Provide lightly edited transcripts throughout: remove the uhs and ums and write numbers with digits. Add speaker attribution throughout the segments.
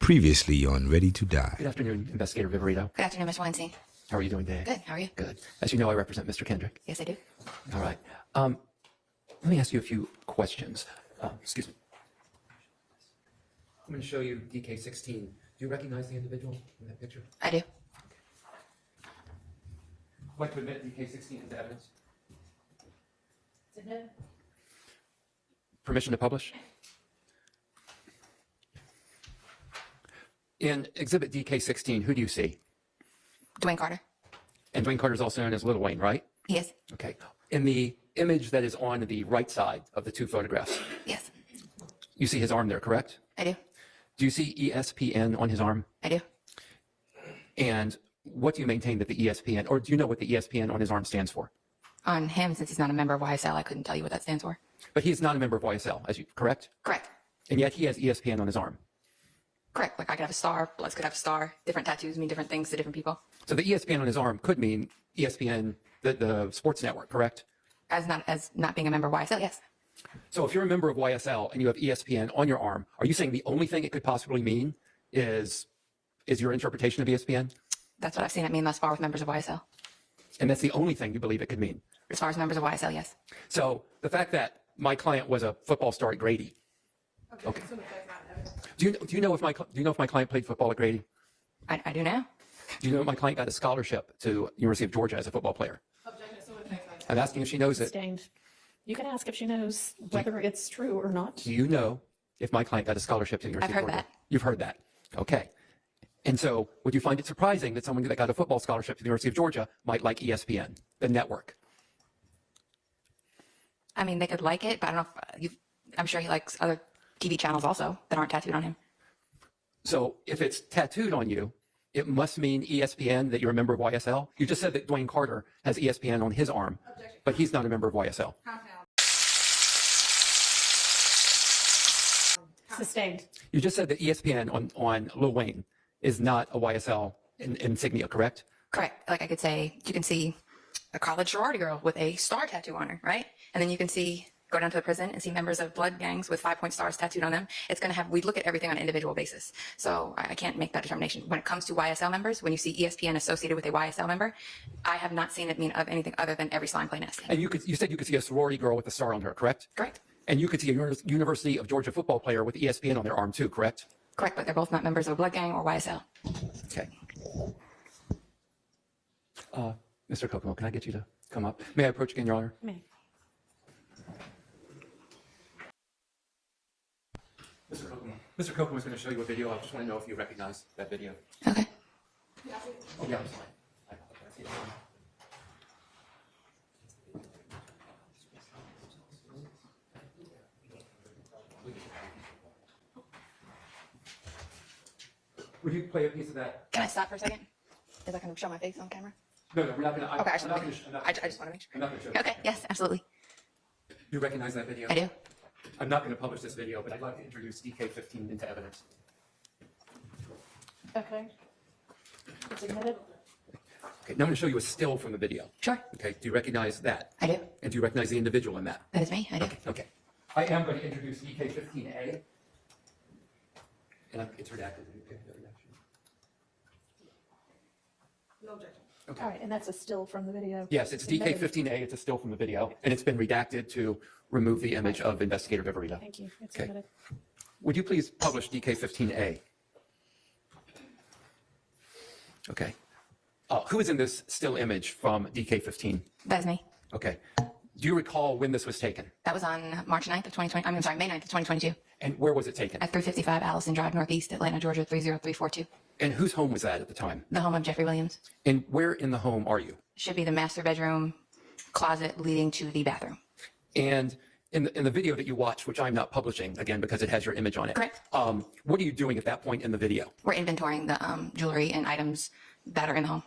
Speaker 1: Previously on Ready to Die.
Speaker 2: Good afternoon, Investigator Viverito.
Speaker 3: Good afternoon, Mr. Weinstein.
Speaker 2: How are you doing today?
Speaker 3: Good. How are you?
Speaker 2: Good. As you know, I represent Mr. Kendrick.
Speaker 3: Yes, I do.
Speaker 2: All right. Let me ask you a few questions. Excuse me. I'm going to show you DK16. Do you recognize the individual in that picture?
Speaker 3: I do.
Speaker 2: I'd like to admit DK16 into evidence. Permission to publish? In Exhibit DK16, who do you see?
Speaker 3: Dwayne Carter.
Speaker 2: And Dwayne Carter is also known as Little Wayne, right?
Speaker 3: Yes.
Speaker 2: Okay. In the image that is on the right side of the two photographs,
Speaker 3: Yes.
Speaker 2: you see his arm there, correct?
Speaker 3: I do.
Speaker 2: Do you see ESPN on his arm?
Speaker 3: I do.
Speaker 2: And what do you maintain that the ESPN, or do you know what the ESPN on his arm stands for?
Speaker 3: On him, since he's not a member of YSL, I couldn't tell you what that stands for.
Speaker 2: But he's not a member of YSL, correct?
Speaker 3: Correct.
Speaker 2: And yet he has ESPN on his arm.
Speaker 3: Correct. Like I could have a star, Bloods could have a star. Different tattoos mean different things to different people.
Speaker 2: So the ESPN on his arm could mean ESPN, the sports network, correct?
Speaker 3: As not being a member of YSL, yes.
Speaker 2: So if you're a member of YSL and you have ESPN on your arm, are you saying the only thing it could possibly mean is your interpretation of ESPN?
Speaker 3: That's what I've seen it mean thus far with members of YSL.
Speaker 2: And that's the only thing you believe it could mean?
Speaker 3: As far as members of YSL, yes.
Speaker 2: So the fact that my client was a football star at Grady. Okay. Do you know if my client played football at Grady?
Speaker 3: I do now.
Speaker 2: Do you know if my client got a scholarship to University of Georgia as a football player? I'm asking if she knows it.
Speaker 4: Sustained. You can ask if she knows whether it's true or not.
Speaker 2: Do you know if my client got a scholarship to the University
Speaker 3: I've
Speaker 2: of
Speaker 3: heard
Speaker 2: Georgia?
Speaker 3: that.
Speaker 2: You've heard that. Okay. And so would you find it surprising that someone that got a football scholarship to the University of Georgia might like ESPN, the network?
Speaker 3: I mean, they could like it, but I don't know if I'm sure he likes other TV channels also that aren't tattooed on him.
Speaker 2: So if it's tattooed on you, it must mean ESPN, that you're a member of YSL? You just said that Dwayne Carter has ESPN on his arm, but he's not a member of YSL.
Speaker 4: Sustained.
Speaker 2: You just said that ESPN on Lil Wayne is not a YSL insignia, correct?
Speaker 3: Correct. Like I could say, you can see a college sorority girl with a star tattoo on her, right? And then you can go down to the prison and see members of blood gangs with 5-point stars tattooed on them. It's going to we look at everything on an individual basis. So I can't make that determination. When it comes to YSL members, when you see ESPN associated with a YSL member, I have not seen it mean of anything other than every slime play nasty.
Speaker 2: And you said you could see a sorority girl with a star on her, correct?
Speaker 3: Correct.
Speaker 2: And you could see a University of Georgia football player with ESPN on their arm too, correct?
Speaker 3: Correct, but they're both not members of a blood gang or YSL.
Speaker 2: Okay. Mr. Kokomo, can I get you to come up? May I approach again, Your Honor?
Speaker 4: Me.
Speaker 2: Mr. Kokomo is going to show you a video. I just want to know if you recognize that video.
Speaker 3: Okay.
Speaker 2: Oh, yeah, I'm sorry. Would you play a piece of that?
Speaker 3: Can I stop for a second? Is that going to show my face on camera?
Speaker 2: No, we're not going to.
Speaker 3: Okay, I just want to make sure. I just want to make sure.
Speaker 2: I'm not going to show
Speaker 3: Okay, yes, absolutely.
Speaker 2: Do you recognize that video?
Speaker 3: I do.
Speaker 2: I'm not going to publish this video, but I'd like to introduce DK15 into evidence.
Speaker 4: Okay. It's admitted.
Speaker 2: Okay, now I'm going to show you a still from the video.
Speaker 3: Sure.
Speaker 2: Okay, do you recognize that?
Speaker 3: I do.
Speaker 2: And do you recognize the individual in that?
Speaker 3: That is me. I do.
Speaker 2: Okay. I am going to introduce DK15A. And it's redacted. Okay, the redaction.
Speaker 4: No objection. Okay. All right, and that's a still from the video.
Speaker 2: Yes, it's DK15A. It's a still from the video, and it's been redacted to remove the image of Investigator Viverito.
Speaker 4: Thank you. It's
Speaker 2: Okay.
Speaker 4: admitted.
Speaker 2: Would you please publish DK15A? Okay. Who is in this still image from DK15?
Speaker 3: That is me.
Speaker 2: Okay. Do you recall when this was taken?
Speaker 3: That was on March 9th of 2020. I'm sorry, May 9th of 2022
Speaker 2: And where was it taken?
Speaker 3: at 355 Allison Drive, Northeast, Atlanta, Georgia, 30342.
Speaker 2: And whose home was that at the time?
Speaker 3: The home of Jeffrey Williams.
Speaker 2: And where in the home are you?
Speaker 3: Should be the master bedroom closet leading to the bathroom.
Speaker 2: And in the video that you watched, which I'm not publishing, again, because it has your image on it.
Speaker 3: Correct.
Speaker 2: What are you doing at that point in the video?
Speaker 3: We're inventorying the jewelry and items that are in the home.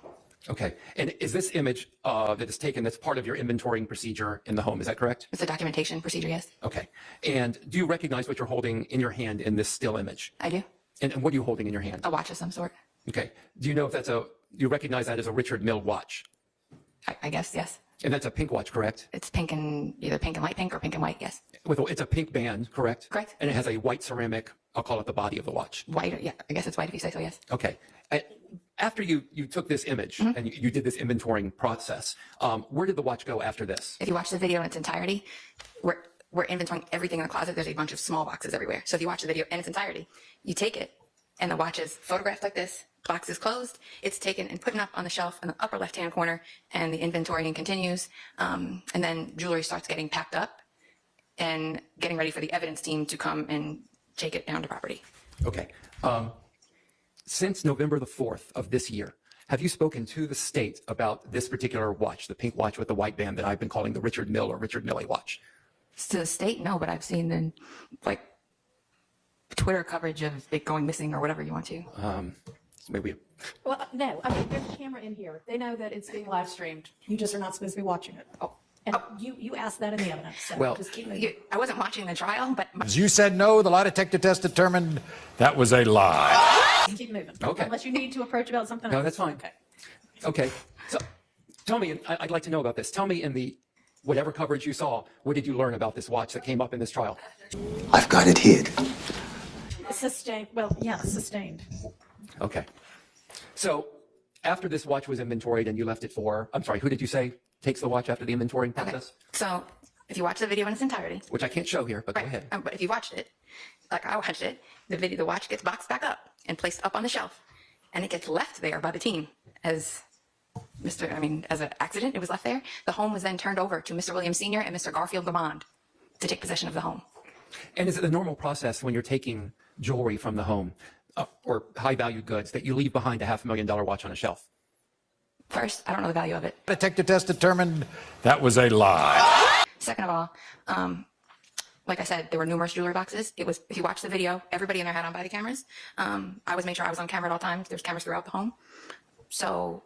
Speaker 2: Okay. And is this image that is taken, that's part of your inventorying procedure in the home, is that correct?
Speaker 3: It's a documentation procedure, yes.
Speaker 2: Okay. And do you recognize what you're holding in your hand in this still image?
Speaker 3: I do.
Speaker 2: And what are you holding in your hand?
Speaker 3: A watch of some sort.
Speaker 2: Okay. Do you know if you recognize that as a Richard Mille watch?
Speaker 3: I guess, yes.
Speaker 2: And that's a pink watch, correct?
Speaker 3: It's either pink and light pink or pink and white, yes.
Speaker 2: It's a pink band, correct?
Speaker 3: Correct.
Speaker 2: And it has a white ceramic I'll call it the body of the watch.
Speaker 3: White, yeah, I guess it's white if you say so, yes.
Speaker 2: Okay. After you took this image and you did this inventorying process, where did the watch go after this?
Speaker 3: If you watch the video in its entirety, we're inventorying everything in the closet. There's a bunch of small boxes everywhere. So if you watch the video in its entirety, you take it and the watch is photographed like this, box is closed, it's taken and put up on the shelf in the upper left-hand corner, and the inventorying continues. And then jewelry starts getting packed up and getting ready for the evidence team to come and take it down to property.
Speaker 2: Okay. Since November the 4th of this year, have you spoken to the state about this particular watch, the pink watch with the white band that I've been calling the Richard Mill or Richard Milley watch?
Speaker 3: To the state, no, but I've seen the like Twitter coverage of it going missing or whatever you want to.
Speaker 2: Maybe.
Speaker 4: Well, no, I mean, there's a camera in here. They know that it's being live streamed. You just are not supposed to be watching it.
Speaker 3: Oh.
Speaker 4: And you asked that in the evidence. So
Speaker 2: Well,
Speaker 4: just keep moving.
Speaker 3: I wasn't watching the trial, but
Speaker 5: As you said no, the lie detector test determined that was a lie.
Speaker 4: Keep moving.
Speaker 2: Okay.
Speaker 4: Unless you need to approach about something
Speaker 2: No,
Speaker 4: else.
Speaker 2: that's fine.
Speaker 4: Okay.
Speaker 2: Okay. So tell me, I'd like to know about this. Tell me in the whatever coverage you saw, what did you learn about this watch that came up in this trial?
Speaker 1: I've got it hid.
Speaker 4: Sustained. Well, yeah, sustained.
Speaker 2: Okay. So after this watch was inventoried and you left it for, I'm sorry, who did you say takes the watch after the inventorying
Speaker 3: okay.
Speaker 2: process?
Speaker 3: So if you watch the video in its entirety,
Speaker 2: Which I can't show here, but go ahead.
Speaker 3: But if you watched it, like I watched it, the watch gets boxed back up and placed up on the shelf, and it gets left there by the team as as an accident. It was left there. The home was then turned over to Mr. Williams Sr. and Mr. Garfield Lamond to take possession of the home.
Speaker 2: And is it the normal process when you're taking jewelry from the home or high-valued goods that you leave behind a $500,000 watch on a shelf?
Speaker 3: First, I don't know the value of it.
Speaker 5: Detector test determined that was a lie.
Speaker 3: Second of all, like I said, there were numerous jewelry boxes. It was, if you watch the video, everybody in there had on body cameras. I always made sure I was on camera at all times. There's cameras throughout the home. So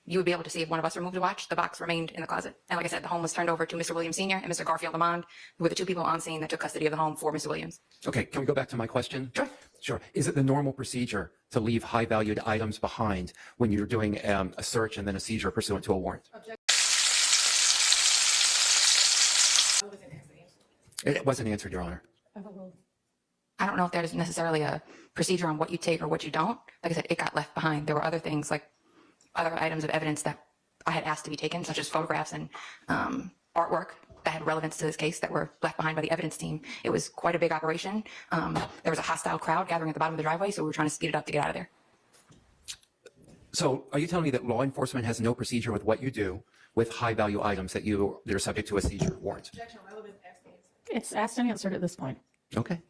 Speaker 3: you would be able to see if one of us removed a watch, the box remained in the closet. And like I said, the home was turned over to Mr. Williams Sr. and Mr. Garfield Lamond, who were the two people on scene that took custody of the home for Mr. Williams.
Speaker 2: Okay, can we go back to my question?
Speaker 3: Sure.
Speaker 2: Sure. Is it the normal procedure to leave high-valued items behind when you're doing a search and then a seizure pursuant to a warrant? It wasn't answered, Your Honor.
Speaker 3: I don't know if there's necessarily a procedure on what you take or what you don't. Like I said, it got left behind. There were other things, like other items of evidence that I had asked to be taken, such as photographs and artwork that had relevance to this case that were left behind by the evidence team. It was quite a big operation. There was a hostile crowd gathering at the bottom of the driveway, so we were trying to speed it up to get out of there.
Speaker 2: So are you telling me that law enforcement has no procedure with what you do with high-value items that are subject to a seizure warrant?
Speaker 4: It's asked and answered at this point.
Speaker 2: Okay.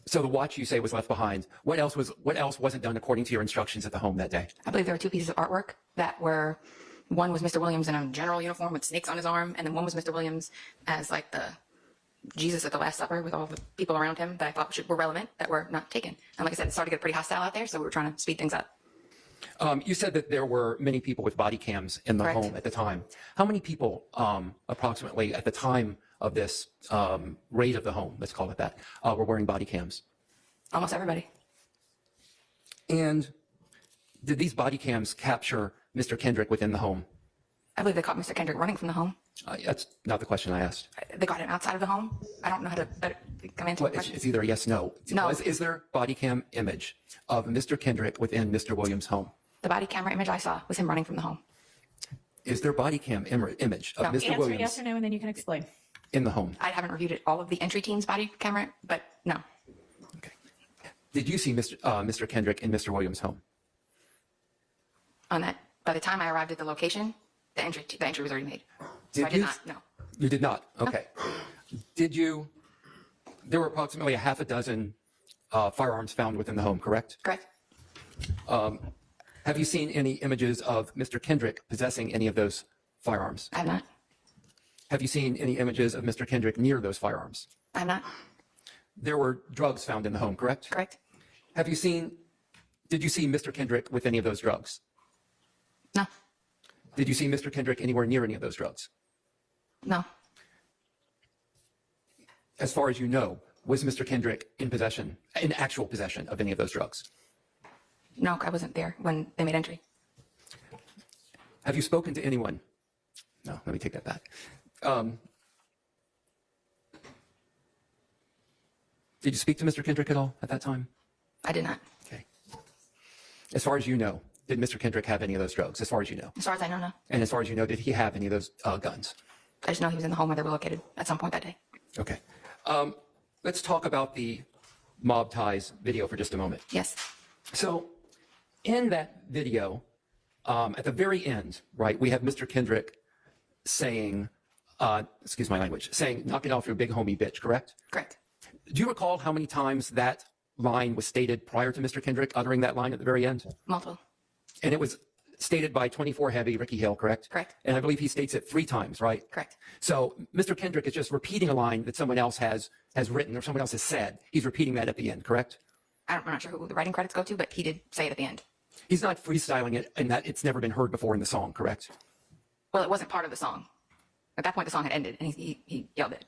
Speaker 2: So the watch you say was left behind. What else wasn't done according to your instructions at the home that day?
Speaker 3: I believe there were two pieces of artwork that were, one was Mr. Williams in a general uniform with snakes on his arm, and then one was Mr. Williams as like the Jesus at the Last Supper with all the people around him that I thought were relevant that were not taken. And like I said, it started to get pretty hostile out there, so we were trying to speed things up.
Speaker 2: You said that there were many people with body cams in the
Speaker 3: Correct.
Speaker 2: home at the time. How many people, approximately, at the time of this raid of the home, let's call it that, were wearing body cams?
Speaker 3: Almost everybody.
Speaker 2: And did these body cams capture Mr. Kendrick within the home?
Speaker 3: I believe they caught Mr. Kendrick running from the home.
Speaker 2: That's not the question I asked.
Speaker 3: They got him outside of the home. I don't know how to better come into
Speaker 2: Well,
Speaker 3: the
Speaker 2: it's
Speaker 3: question.
Speaker 2: it's either a yes, no.
Speaker 3: No.
Speaker 2: Is there body cam image of Mr. Kendrick within Mr. Williams' home?
Speaker 3: The body camera image I saw was him running from the home.
Speaker 2: Is there body cam image of
Speaker 3: No.
Speaker 2: Mr.
Speaker 4: Answer
Speaker 2: Williams
Speaker 4: yes or no, and then you can explain.
Speaker 2: in the home?
Speaker 3: I haven't reviewed it, all of the entry team's body camera, but no.
Speaker 2: Okay. Did you see Mr. Kendrick in Mr. Williams' home?
Speaker 3: On that, by the time I arrived at the location, the entry was already made. So I did
Speaker 2: you?
Speaker 3: not, no.
Speaker 2: You did not? Okay. Did you? There were approximately a half a dozen firearms found within the home, correct?
Speaker 3: Correct?
Speaker 2: Have you seen any images of Mr. Kendrick possessing any of those firearms?
Speaker 3: I have not.
Speaker 2: Have you seen any images of Mr. Kendrick near those firearms?
Speaker 3: I have not.
Speaker 2: There were drugs found in the home, correct?
Speaker 3: Correct?
Speaker 2: Did you see Mr. Kendrick with any of those drugs?
Speaker 3: No.
Speaker 2: Did you see Mr. Kendrick anywhere near any of those drugs?
Speaker 3: No.
Speaker 2: As far as you know, was Mr. Kendrick in actual possession of any of those drugs?
Speaker 3: No, I wasn't there when they made entry.
Speaker 2: Have you spoken to anyone? No, let me take that back. Did you speak to Mr. Kendrick at all at that time?
Speaker 3: I did not.
Speaker 2: Okay. As far as you know, did Mr. Kendrick have any of those drugs, as far as you know?
Speaker 3: As far as I know, no.
Speaker 2: And as far as you know, did he have any of those guns?
Speaker 3: I just know he was in the home where they were located at some point that day.
Speaker 2: Okay. Let's talk about the mob ties video for just a moment.
Speaker 3: Yes.
Speaker 2: So in that video, at the very end, right, we have Mr. Kendrick saying, excuse my language, saying, knock it off your big homie bitch, correct?
Speaker 3: Correct.
Speaker 2: Do you recall how many times that line was stated prior to Mr. Kendrick uttering that line at the very end?
Speaker 3: Multiple.
Speaker 2: And it was stated by 24 Heavy, Ricky Hill, correct?
Speaker 3: Correct.
Speaker 2: And I believe he states it 3 times, right?
Speaker 3: Correct.
Speaker 2: So Mr. Kendrick is just repeating a line that someone else has written or someone else has said. He's repeating that at the end, correct?
Speaker 3: I'm not sure who the writing credits go to, but he did say it at the end.
Speaker 2: He's not freestyling it in that it's never been heard before in the song, correct?
Speaker 3: Well, it wasn't part of the song. At that point, the song had ended, and he yelled it.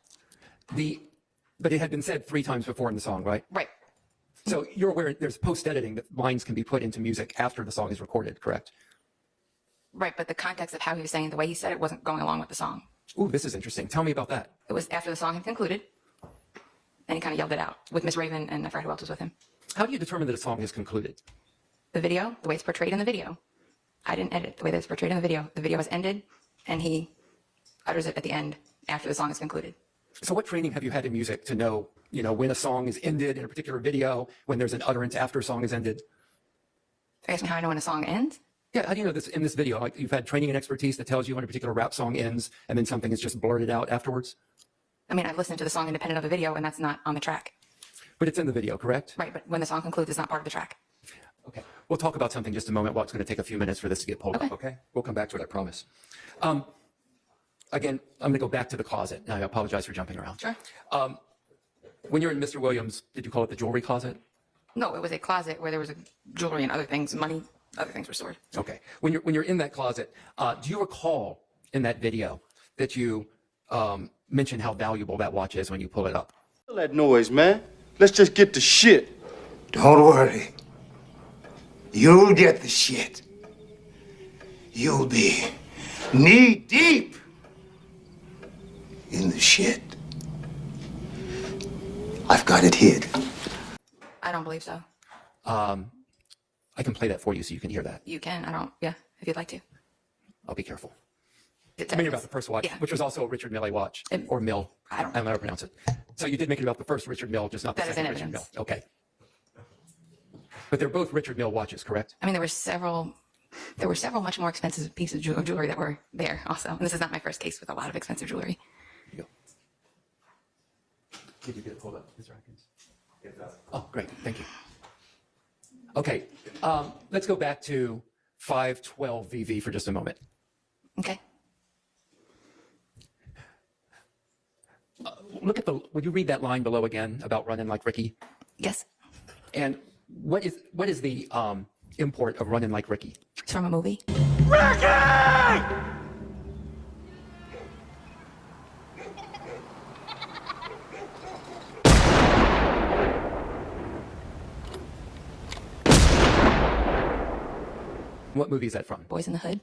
Speaker 2: But it had been said 3 times before in the song, right?
Speaker 3: Right.
Speaker 2: So you're aware there's post-editing that lines can be put into music after the song is recorded, correct?
Speaker 3: Right, but the context of how he was saying it, the way he said it, wasn't going along with the song.
Speaker 2: Ooh, this is interesting. Tell me about that.
Speaker 3: It was after the song had concluded, and he kind of yelled it out with Miss Raven, and I forgot who else was with him.
Speaker 2: How do you determine that a song is concluded?
Speaker 3: The video, the way it's portrayed in the video. I didn't edit the way that it's portrayed in the video has ended, and he utters it at the end after the song is concluded.
Speaker 2: So what training have you had in music to know, when a song is ended in a particular video, when there's an utterance after a song is ended?
Speaker 3: Ask me how I know when a song ends?
Speaker 2: Yeah, how do you know this in this video? Like you've had training and expertise that tells you when a particular rap song ends and then something is just blurted out afterwards?
Speaker 3: I mean, I've listened to the song independent of the video, and that's not on the track.
Speaker 2: But it's in the video, correct?
Speaker 3: Right, but when the song concludes, it's not part of the track.
Speaker 2: Okay. We'll talk about something in just a moment. Well, it's going to take a few minutes for this to get pulled up, okay? We'll come back to it, I promise. Again, I'm going to go back to the closet. Now, I apologize for jumping around.
Speaker 3: Sure.
Speaker 2: When you're in Mr. Williams, did you call it the jewelry closet?
Speaker 3: No, it was a closet where there was jewelry and other things, money, other things were stored.
Speaker 2: Okay. When you're in that closet, do you recall in that video that you mentioned how valuable that watch is when you pull it up?
Speaker 6: All that noise, man. Let's just get to shit.
Speaker 1: Don't worry. You'll get the shit. You'll be knee deep in the shit. I've got it hid.
Speaker 3: I don't believe so.
Speaker 2: I can play that for you so you can hear that.
Speaker 3: You can, yeah, if you'd like to.
Speaker 2: I'll be careful.
Speaker 3: It's
Speaker 2: I made it about the first watch,
Speaker 3: yeah.
Speaker 2: which was also a Richard Mille watch, or Mill.
Speaker 3: I don't
Speaker 2: know how to pronounce it. So you did make it about the first Richard Mille, just not the
Speaker 3: That is
Speaker 2: second
Speaker 3: in
Speaker 2: Richard Mille.
Speaker 3: evidence.
Speaker 2: Okay. But they're both Richard Mille watches, correct?
Speaker 3: I mean, there were several much more expensive pieces of jewelry that were there also. And this is not my first case with a lot of expensive jewelry.
Speaker 2: Here you go. Did you get it pulled up, Mr. Atkins? Oh, great. Thank you. Okay. Let's go back to 512 VV for just a moment.
Speaker 3: Okay.
Speaker 2: Would you read that line below again about running like Ricky?
Speaker 3: Yes.
Speaker 2: And what is the import of running like Ricky?
Speaker 3: It's from a movie.
Speaker 2: What movie is that from?
Speaker 3: Boys in the Hood.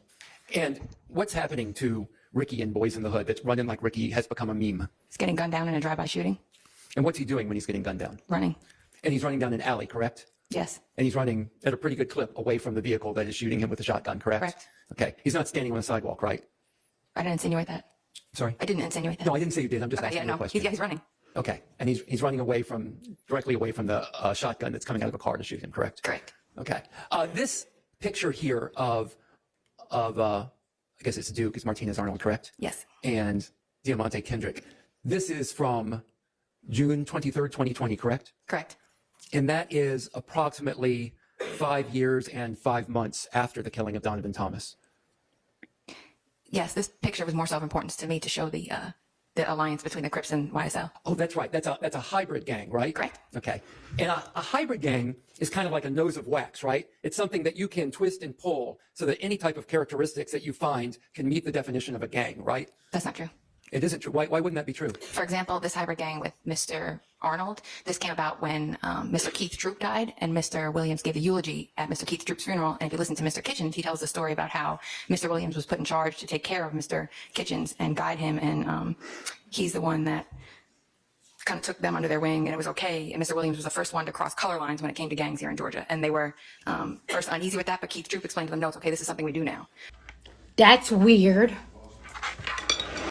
Speaker 2: And what's happening to Ricky in Boys in the Hood that's running like Ricky has become a meme?
Speaker 3: He's getting gunned down in a drive-by shooting.
Speaker 2: And what's he doing when he's getting gunned down?
Speaker 3: Running.
Speaker 2: And he's running down an alley, correct?
Speaker 3: Yes.
Speaker 2: And he's running at a pretty good clip away from the vehicle that is shooting him with the shotgun, correct?
Speaker 3: Correct.
Speaker 2: Okay. He's not standing on the sidewalk, right?
Speaker 3: I didn't insinuate that.
Speaker 2: Sorry?
Speaker 3: I didn't insinuate that.
Speaker 2: No, I didn't say you did. I'm just
Speaker 3: Okay,
Speaker 2: asking
Speaker 3: yeah,
Speaker 2: you a
Speaker 3: no.
Speaker 2: question.
Speaker 3: He's running.
Speaker 2: Okay. And he's running directly away from the shotgun that's coming out of a car to shoot him, correct?
Speaker 3: Correct.
Speaker 2: Okay. This picture here of I guess it's Duke, it's Martinez Arnold, correct?
Speaker 3: Yes.
Speaker 2: And Diamante Kendrick. This is from June 23rd, 2020, correct?
Speaker 3: Correct.
Speaker 2: And that is approximately 5 years and 5 months after the killing of Donovan Thomas.
Speaker 3: Yes, this picture was more so of importance to me to show the alliance between the Crips and YSL.
Speaker 2: Oh, that's right. That's a hybrid gang, right?
Speaker 3: Correct.
Speaker 2: Okay. And a hybrid gang is kind of like a nose of wax, right? It's something that you can twist and pull so that any type of characteristics that you find can meet the definition of a gang, right?
Speaker 3: That's not true.
Speaker 2: It isn't true. Why wouldn't that be true?
Speaker 3: For example, this hybrid gang with Mr. Arnold, this came about when Mr. Keith Droop died and Mr. Williams gave the eulogy at Mr. Keith Droop's funeral. And if you listen to Mr. Kitchens, he tells the story about how Mr. Williams was put in charge to take care of Mr. Kitchens and guide him. And he's the one that kind of took them under their wing, and it was okay. And Mr. Williams was the first one to cross color lines when it came to gangs here in Georgia. And they were first uneasy with that, but Keith Troop explained to them, no, it's okay, this is something we do now.
Speaker 7: That's weird.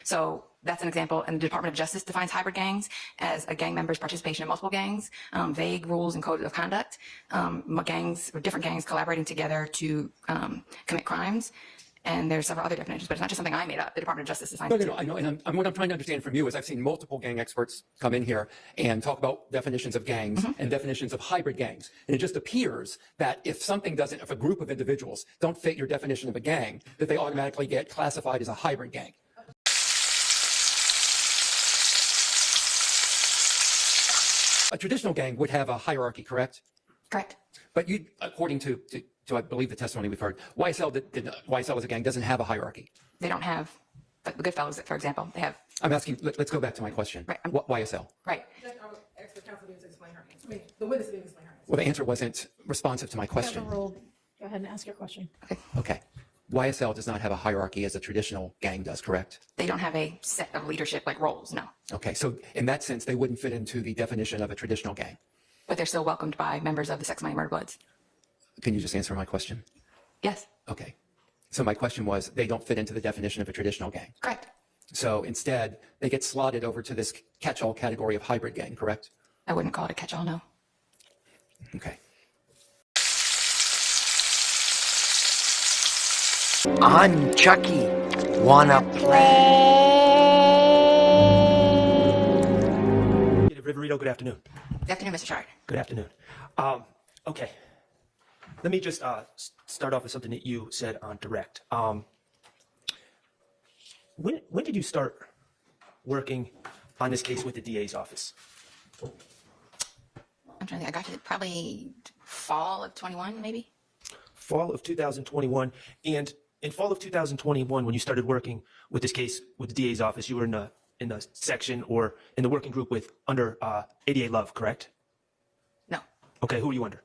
Speaker 3: So that's an example. And the Department of Justice defines hybrid gangs as a gang member's participation in multiple gangs, vague rules and code of conduct, gangs or different gangs collaborating together to commit crimes. And there's several other definitions, but it's not just something I made up. The Department of Justice defines it too.
Speaker 2: No, I know. And what I'm trying to understand from you is I've seen multiple gang experts come in here and talk about definitions of gangs and definitions of hybrid gangs. And it just appears that if a group of individuals don't fit your definition of a gang, that they automatically get classified as a hybrid gang. A traditional gang would have a hierarchy, correct?
Speaker 3: Correct.
Speaker 2: But you, according to I believe the testimony we've heard, YSL as a gang doesn't have a hierarchy.
Speaker 3: They don't have, but the Goodfellas, for example, they have.
Speaker 2: I'm asking, let's go back to my question.
Speaker 3: Right.
Speaker 2: YSL.
Speaker 3: Right.
Speaker 4: The witness didn't explain her.
Speaker 2: Well, the answer wasn't responsive to my question.
Speaker 4: Go ahead and ask your question.
Speaker 2: Okay. YSL does not have a hierarchy as a traditional gang does, correct?
Speaker 3: They don't have a set of leadership like roles, no.
Speaker 2: Okay, so in that sense, they wouldn't fit into the definition of a traditional gang.
Speaker 3: But they're still welcomed by members of the Sex, Money, Murder Bloods.
Speaker 2: Can you just answer my question?
Speaker 3: Yes.
Speaker 2: Okay. So my question was, they don't fit into the definition of a traditional gang.
Speaker 3: Correct.
Speaker 2: So instead, they get slotted over to this catch-all category of hybrid gang, correct?
Speaker 3: I wouldn't call it a catch-all, no.
Speaker 2: Okay.
Speaker 8: I'm Chucky. Wanna play?
Speaker 9: Riverito, good afternoon.
Speaker 3: Good afternoon, Mr. Shard.
Speaker 9: Good afternoon. Okay. Let me just start off with something that you said on direct. When did you start working on this case with the DA's office?
Speaker 3: I'm trying to think. I got to probably fall of 21, maybe.
Speaker 9: Fall of 2021. And in fall of 2021, when you started working with this case with the DA's office, you were in the section or in the working group under ADA Love, correct?
Speaker 3: No.
Speaker 9: Okay, who were you under?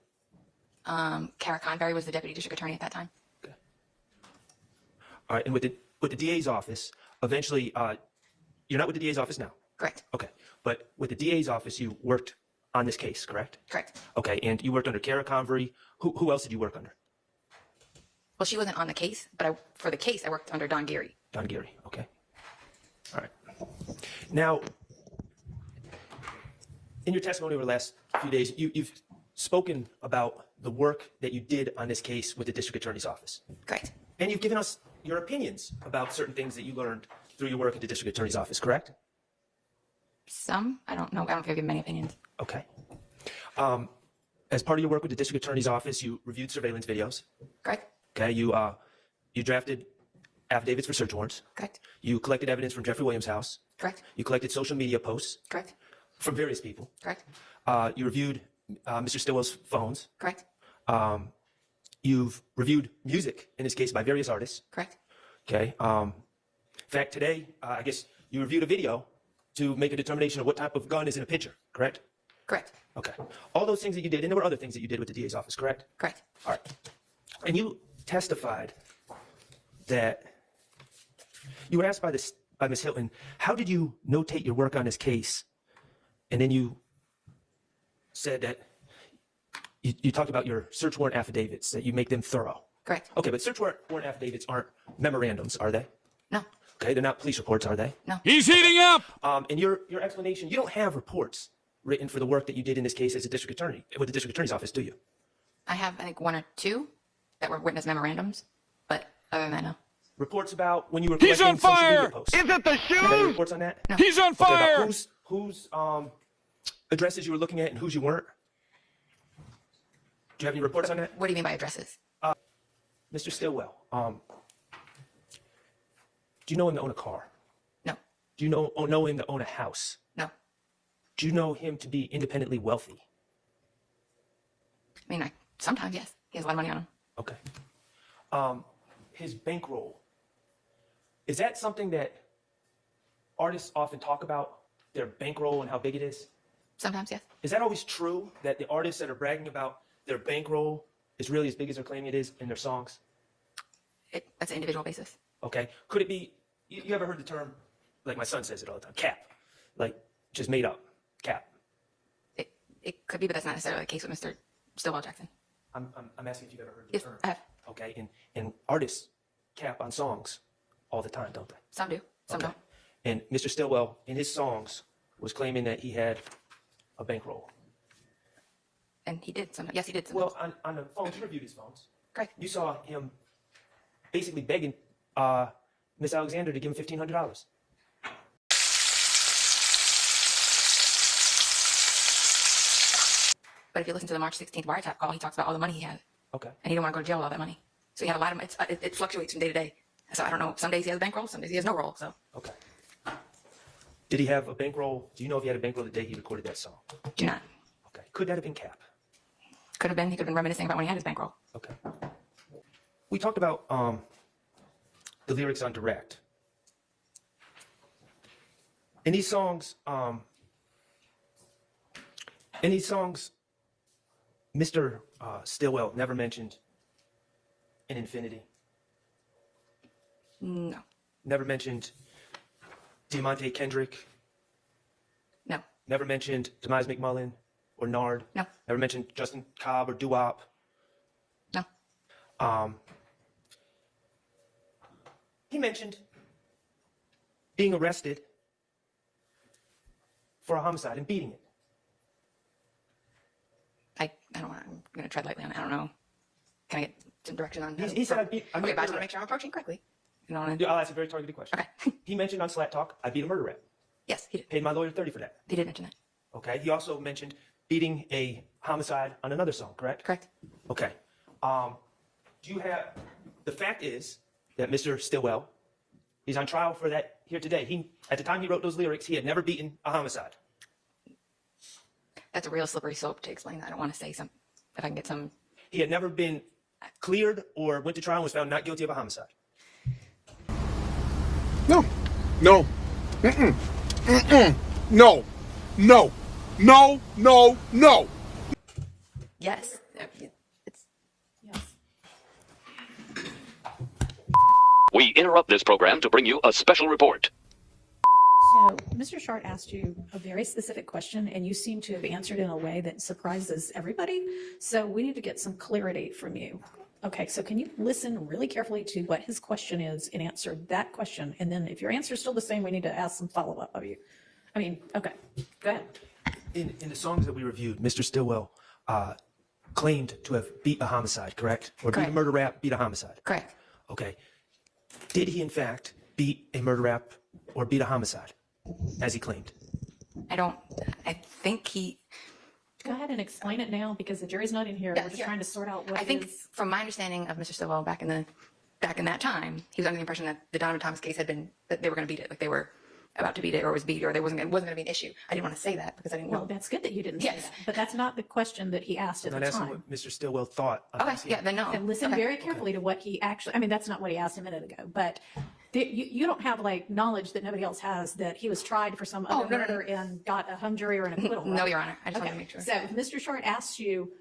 Speaker 3: Kara Convery was the deputy district attorney at that time.
Speaker 9: Okay. All right, and with the DA's office, eventually, you're not with the DA's office now?
Speaker 3: Correct.
Speaker 9: Okay, but with the DA's office, you worked on this case, correct?
Speaker 3: Correct.
Speaker 9: Okay, and you worked under Kara Convery. Who else did you work under?
Speaker 3: Well, she wasn't on the case, but for the case, I worked under Don Geary.
Speaker 9: Don Geary, okay. All right. Now, in your testimony over the last few days, you've spoken about the work that you did on this case with the district attorney's office.
Speaker 3: Correct.
Speaker 9: And you've given us your opinions about certain things that you learned through your work at the district attorney's office, correct?
Speaker 3: Some. I don't know. I don't think I've given many opinions.
Speaker 9: Okay. As part of your work with the district attorney's office, you reviewed surveillance videos.
Speaker 3: Correct.
Speaker 9: Okay, you drafted affidavits for search warrants.
Speaker 3: Correct.
Speaker 9: You collected evidence from Jeffrey Williams' house.
Speaker 3: Correct.
Speaker 9: You collected social media posts
Speaker 3: Correct.
Speaker 9: from various people.
Speaker 3: Correct.
Speaker 9: You reviewed Mr. Stillwell's phones.
Speaker 3: Correct.
Speaker 9: You've reviewed music, in this case, by various artists.
Speaker 3: Correct.
Speaker 9: Okay. In fact, today, I guess you reviewed a video to make a determination of what type of gun is in a picture, correct?
Speaker 3: Correct.
Speaker 9: Okay. All those things that you did, and there were other things that you did with the DA's office, correct?
Speaker 3: Correct.
Speaker 9: All right. And you testified that you were asked by Ms. Hilton, how did you notate your work on this case? And then you said that you talked about your search warrant affidavits, that you make them thorough.
Speaker 3: Correct.
Speaker 9: Okay, but search warrant affidavits aren't memorandums, are they?
Speaker 3: No.
Speaker 9: Okay, they're not police reports, are they?
Speaker 3: No.
Speaker 5: He's heating up!
Speaker 9: And your explanation, you don't have reports written for the work that you did in this case as a district attorney, with the district attorney's office, do you?
Speaker 3: I have, I think, one or two that were witness memorandums, but other than that, no.
Speaker 9: Reports about when you were
Speaker 5: He's
Speaker 9: collecting
Speaker 5: on
Speaker 9: social media
Speaker 5: fire!
Speaker 9: posts.
Speaker 5: Is it the
Speaker 9: You got any
Speaker 5: shoe?
Speaker 9: reports on that?
Speaker 3: No.
Speaker 5: He's on
Speaker 9: Okay,
Speaker 5: fire!
Speaker 9: about whose addresses you were looking at and whose you weren't? Do you have any reports on that?
Speaker 3: What do you mean by addresses?
Speaker 9: Mr. Stillwell, do you know him to own a car?
Speaker 3: No.
Speaker 9: Do you know him to own a house?
Speaker 3: No.
Speaker 9: Do you know him to be independently wealthy?
Speaker 3: I mean, sometimes, yes. He has a lot of money on him.
Speaker 9: Okay. His bankroll, is that something that artists often talk about, their bankroll and how big it is?
Speaker 3: Sometimes, yes.
Speaker 9: Is that always true, that the artists that are bragging about their bankroll is really as big as they're claiming it is in their songs?
Speaker 3: That's an individual basis.
Speaker 9: Okay. Could it be, you ever heard the term, like my son says it all the time, cap, like just made up, Cap?
Speaker 3: It could be, but that's not necessarily the case with Mr. Stillwell Jackson.
Speaker 9: I'm asking if you've ever heard the
Speaker 3: Yes,
Speaker 9: term.
Speaker 3: I have.
Speaker 9: Okay, and artists cap on songs all the time, don't they?
Speaker 3: Some do, some
Speaker 9: Okay.
Speaker 3: don't.
Speaker 9: And Mr. Stillwell, in his songs, was claiming that he had a bankroll.
Speaker 3: And he did some. Yes, he did some.
Speaker 9: Well, on the phones, you reviewed his phones.
Speaker 3: Correct.
Speaker 9: You saw him basically begging Miss Alexander to give him $1,500.
Speaker 3: But if you listen to the March 16th wiretap call, he talks about all the money he had,
Speaker 9: Okay.
Speaker 3: and he didn't want to go to jail with all that money. So he had a lot of. It fluctuates from day to day. So I don't know. Some days he has a bankroll, some days he has no roll. So
Speaker 9: Okay. Did he have a bankroll? Do you know if he had a bankroll the day he recorded that song?
Speaker 3: do not.
Speaker 9: Okay. Could that have been Cap?
Speaker 3: Could have been. He could have been reminiscing about when he had his bankroll.
Speaker 9: Okay. We talked about the lyrics on Direct. In these songs, Mr. Stillwell never mentioned an infinity.
Speaker 3: No.
Speaker 9: Never mentioned Diamante Kendrick.
Speaker 3: No.
Speaker 9: Never mentioned Demise McMullen or Nard.
Speaker 3: No.
Speaker 9: Never mentioned Justin Cobb or Doo-Wop.
Speaker 3: No.
Speaker 9: He mentioned being arrested for a homicide and beating it.
Speaker 3: I don't want. I'm going to tread lightly on it. I don't know. Can I get some direction on?
Speaker 9: He said, I beat a
Speaker 3: Okay, but I just want to
Speaker 9: murder
Speaker 3: make sure I'm approaching correctly. You know,
Speaker 9: I'll ask a very targeted question.
Speaker 3: Okay.
Speaker 9: He mentioned on Slat Talk, I beat a murder rap.
Speaker 3: Yes, he did.
Speaker 9: Paid my lawyer $30 for that.
Speaker 3: He did mention that.
Speaker 9: Okay. He also mentioned beating a homicide on another song, correct?
Speaker 3: Correct.
Speaker 9: Okay. Do you have, the fact is that Mr. Stillwell, he's on trial for that here today. At the time he wrote those lyrics, he had never beaten a homicide.
Speaker 3: That's a real slippery slope to explain that. I don't want to say some. If I can get some.
Speaker 9: He had never been cleared or went to trial and was found not guilty of a homicide.
Speaker 10: No. No. Mm-mm. Mm-mm. No. No. No. No. No.
Speaker 3: Yes. It's.
Speaker 4: Yes.
Speaker 11: We interrupt this program to bring you a special report.
Speaker 4: So Mr. Shart asked you a very specific question, and you seem to have answered in a way that surprises everybody. So we need to get some clarity from you. Okay, so can you listen really carefully to what his question is and answer that question? And then if your answer is still the same, we need to ask some follow-up of you. Okay, go ahead.
Speaker 9: In the songs that we reviewed, Mr. Stillwell claimed to have beat a homicide, correct? Or beat a
Speaker 3: Correct.
Speaker 9: murder rap, beat a homicide.
Speaker 3: Correct.
Speaker 9: Okay. Did he in fact beat a murder rap or beat a homicide, as he claimed?
Speaker 3: I think he.
Speaker 4: Go ahead and explain it now, because the jury's not in here. We're just trying to sort out what
Speaker 3: I think,
Speaker 4: is.
Speaker 3: from my understanding of Mr. Stillwell back in that time, he was under the impression that the Donovan Thomas case had been that they were going to beat it, like they were about to beat it or was beat, or there wasn't going to be an issue. I didn't want to say that because I didn't know.
Speaker 4: Well, that's good that you didn't say
Speaker 3: Yes.
Speaker 4: that, but that's not the question that he asked at
Speaker 9: I'm
Speaker 4: the
Speaker 9: not asking
Speaker 4: time.
Speaker 9: what Mr. Stillwell thought. I'm
Speaker 3: Okay,
Speaker 9: asking-
Speaker 3: yeah, then no.
Speaker 4: And listen
Speaker 3: Okay.
Speaker 4: very carefully to what he actually, that's not what he asked a minute ago, but you don't have like knowledge that nobody else has that he was tried for some other
Speaker 3: no, no,
Speaker 4: murder and got a hung jury or an acquittal.
Speaker 3: No,
Speaker 4: right?
Speaker 3: Your Honor. I just wanted to
Speaker 4: Okay,
Speaker 3: make sure.
Speaker 4: so if Mr. Short asks you,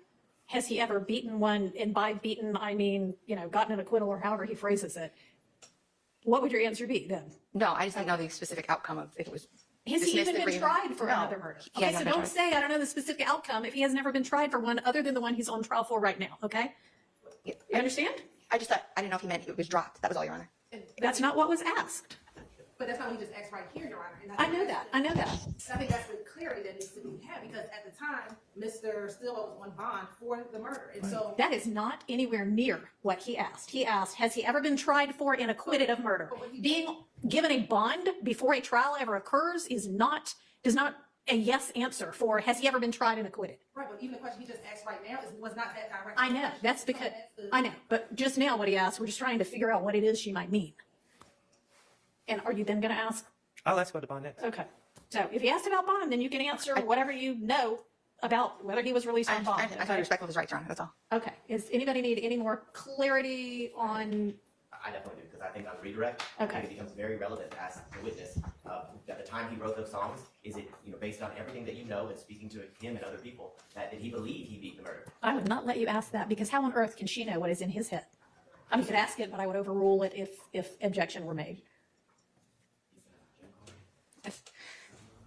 Speaker 4: has he ever beaten one, and by beaten, I mean, gotten an acquittal or however he phrases it, what would your answer be then?
Speaker 3: No, I just didn't know the specific outcome of if it was.
Speaker 4: Has he
Speaker 3: dismissed
Speaker 4: even
Speaker 3: or
Speaker 4: been
Speaker 3: even-
Speaker 4: tried for
Speaker 3: No.
Speaker 4: another murder?
Speaker 3: He
Speaker 4: Okay,
Speaker 3: has
Speaker 4: so
Speaker 3: not been
Speaker 4: don't
Speaker 3: tried.
Speaker 4: say, I don't know the specific outcome if he has never been tried for one other than the one he's on trial for right now, okay?
Speaker 3: Yeah.
Speaker 4: You understand?
Speaker 3: I just thought, I didn't know if he meant it was dropped. That was all, Your Honor.
Speaker 4: That's not what was asked.
Speaker 12: But that's not what he just asked right here, Your Honor. And
Speaker 4: I know that, I know that.
Speaker 12: I think that's the clarity that needs to be had, because at the time, Mr. Stillwell was on bond for the murder. And so
Speaker 4: That is not anywhere near what he asked. He asked, has he ever been tried for and acquitted of murder? Being given a bond before a trial ever occurs is not a yes answer for, has he ever been tried and acquitted?
Speaker 12: right, but even the question he just asked right now was not that direct.
Speaker 4: I know, that's because, I know, but just now what he asked, we're just trying to figure out what it is she might mean. And are you then going to ask?
Speaker 9: I'll ask about the bond next.
Speaker 4: Okay. So if he asked about bond, then you can answer whatever you know about whether he was released
Speaker 3: I
Speaker 4: on bond.
Speaker 3: thought he respectful of his rights, Your Honor. That's all.
Speaker 4: Okay. Does anybody need any more clarity on?
Speaker 13: I definitely do, because I think on redirect,
Speaker 4: Okay.
Speaker 13: it becomes very relevant to ask the witness, at the time he wrote those songs, is it, based on everything that you know and speaking to him and other people, that did he believe he beat the murder?
Speaker 4: I would not let you ask that, because how on earth can she know what is in his head? I mean, you could ask it, but I would overrule it if objection were made.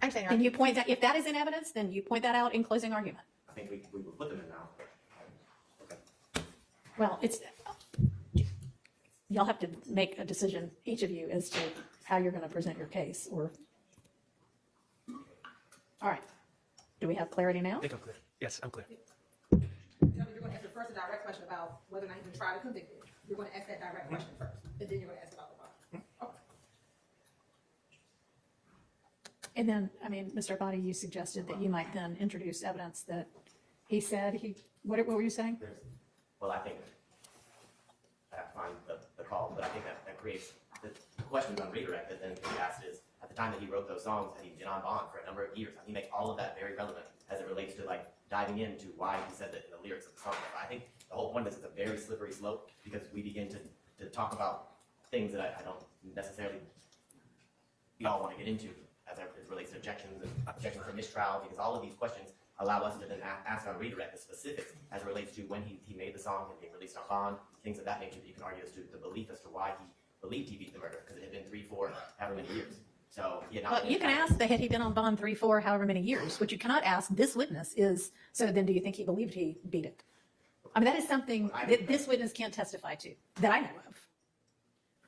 Speaker 3: I understand. Your
Speaker 4: And you point that, if that is in evidence, then you point that out in closing argument.
Speaker 13: I think we will put them in now.
Speaker 4: Well, it's, y'all have to make a decision, each of you, as to how you're going to present your case, or. All right. Do we have clarity now?
Speaker 9: I think I'm clear. Yes, I'm clear.
Speaker 12: You're going to ask the first a direct question about whether or not you've been tried or convicted. You're going to ask that direct question first, and then you're going to ask about the bond. Okay.
Speaker 4: And then, I mean, Mr. Abadi, you suggested that you might then introduce evidence that he said he, what were you saying?
Speaker 13: Well, I think I have to find the call, but I think that creates the question on redirect that then can be asked is, at the time that he wrote those songs, had he been on bond for a number of years? He makes all of that very relevant as it relates to like diving into why he said that in the lyrics of the song. I think the whole point is it's a very slippery slope because we begin to talk about things that I don't necessarily we all want to get into as it relates to objections and objections for mistrial, because all of these questions allow us to then ask on redirect the specifics as it relates to when he made the song and being released on bond, things of that nature that you can argue as to the belief as to why he believed he beat the murder, because it had been 3, 4, however many years. So he had not.
Speaker 4: Well, you can ask that had he been on bond 3, 4, however many years. What you cannot ask this witness is, so then do you think he believed he beat it? I mean, that is something that this witness can't testify to, that I know of.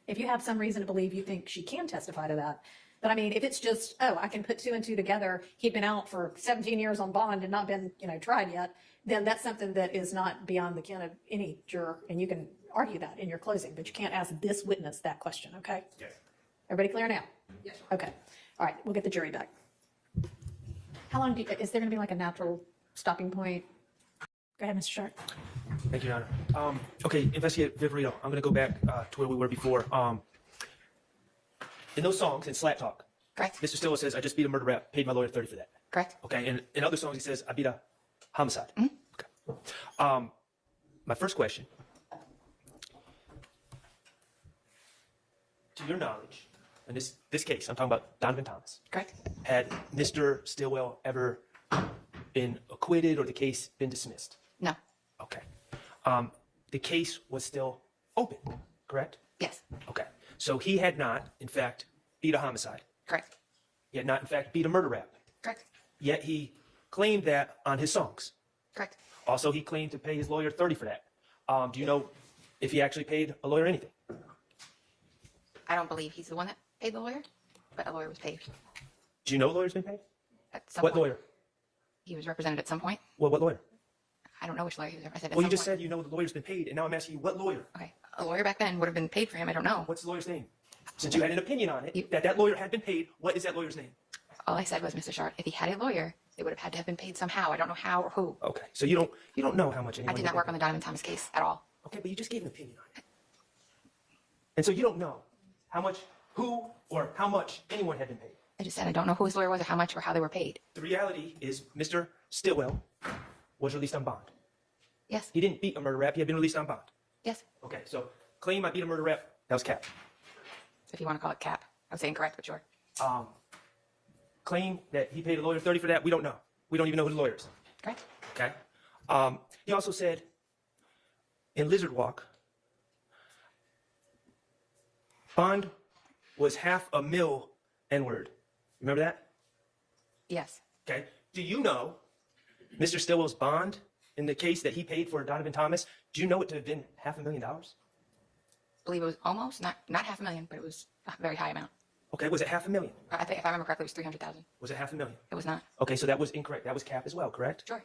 Speaker 4: If you have some reason to believe you think she can testify to that. But I mean, if it's just, oh, I can put 2 and 2 together, he'd been out for 17 years on bond and not been, tried yet, then that's something that is not beyond the ken of any juror, and you can argue that in your closing, but you can't ask this witness that question, okay?
Speaker 13: Yes.
Speaker 4: Everybody clear now?
Speaker 12: Yes.
Speaker 4: Okay. All right, we'll get the jury back. How long is there going to be like a natural stopping point? Go ahead, Mr. Sharp.
Speaker 9: Thank you, Your Honor. Okay, investigate Viverito. I'm going to go back to where we were before. In those songs, in Slat Talk,
Speaker 3: Correct.
Speaker 9: Mr. Stillwell says, I just beat a murder rap, paid my lawyer $30 for that.
Speaker 3: Correct.
Speaker 9: Okay, and in other songs, he says, I beat a homicide. Okay. My first question, to your knowledge, in this case, I'm talking about Donovan Thomas.
Speaker 3: Correct.
Speaker 9: Had Mr. Stillwell ever been acquitted or the case been dismissed?
Speaker 3: No.
Speaker 9: Okay. The case was still open, correct?
Speaker 3: Yes.
Speaker 9: Okay. So he had not, in fact, beat a homicide.
Speaker 3: Correct.
Speaker 9: He had not, in fact, beat a murder rap.
Speaker 3: Correct.
Speaker 9: Yet he claimed that on his songs.
Speaker 3: Correct.
Speaker 9: Also, he claimed to pay his lawyer $30 for that. Do you know if he actually paid a lawyer anything?
Speaker 3: I don't believe he's the one that paid the lawyer, but a lawyer was paid.
Speaker 9: Do you know a lawyer's been paid?
Speaker 3: At some
Speaker 9: What
Speaker 3: point.
Speaker 9: lawyer?
Speaker 3: He was represented at some point.
Speaker 9: Well, what lawyer?
Speaker 3: I don't know which lawyer he was represented.
Speaker 9: Well, you just said you know the lawyer's been paid, and now I'm asking you what lawyer?
Speaker 3: Okay. A lawyer back then would have been paid for him. I don't know.
Speaker 9: What's the lawyer's name? Since you had an opinion on it, that lawyer had been paid, what is that lawyer's name?
Speaker 3: All I said was, Mr. Sharp, if he had a lawyer, they would have had to have been paid somehow. I don't know how or who.
Speaker 9: Okay, so you don't know how much anyone.
Speaker 3: I did not work on the Donovan Thomas case at all.
Speaker 9: Okay, but you just gave an opinion on it, and so you don't know how much, who, or how much anyone had been paid.
Speaker 3: I just said I don't know who his lawyer was or how much or how they were paid.
Speaker 9: The reality is, Mr. Stillwell was released on bond.
Speaker 3: Yes.
Speaker 9: He didn't beat a murder rap. He had been released on bond.
Speaker 3: Yes.
Speaker 9: Okay, so claim I beat a murder rap. That was cap.
Speaker 3: If you want to call it cap. I was saying correct, but sure.
Speaker 9: Claim that he paid a lawyer $30 for that. We don't know. We don't even know who the lawyer is.
Speaker 3: Correct.
Speaker 9: Okay. He also said in Lizard Walk, bond was $500,000 N-word. Remember that?
Speaker 3: Yes.
Speaker 9: Okay. Do you know Mr. Stillwell's bond in the case that he paid for Donovan Thomas? Do you know it to have been $500,000?
Speaker 3: I believe it was almost, not $500,000, but it was a very high amount.
Speaker 9: Okay, was it $500,000?
Speaker 3: I think if I remember correctly, it was $300,000.
Speaker 9: Was it $500,000?
Speaker 3: It was not.
Speaker 9: Okay, so that was incorrect. That was cap as well, correct?
Speaker 3: Sure.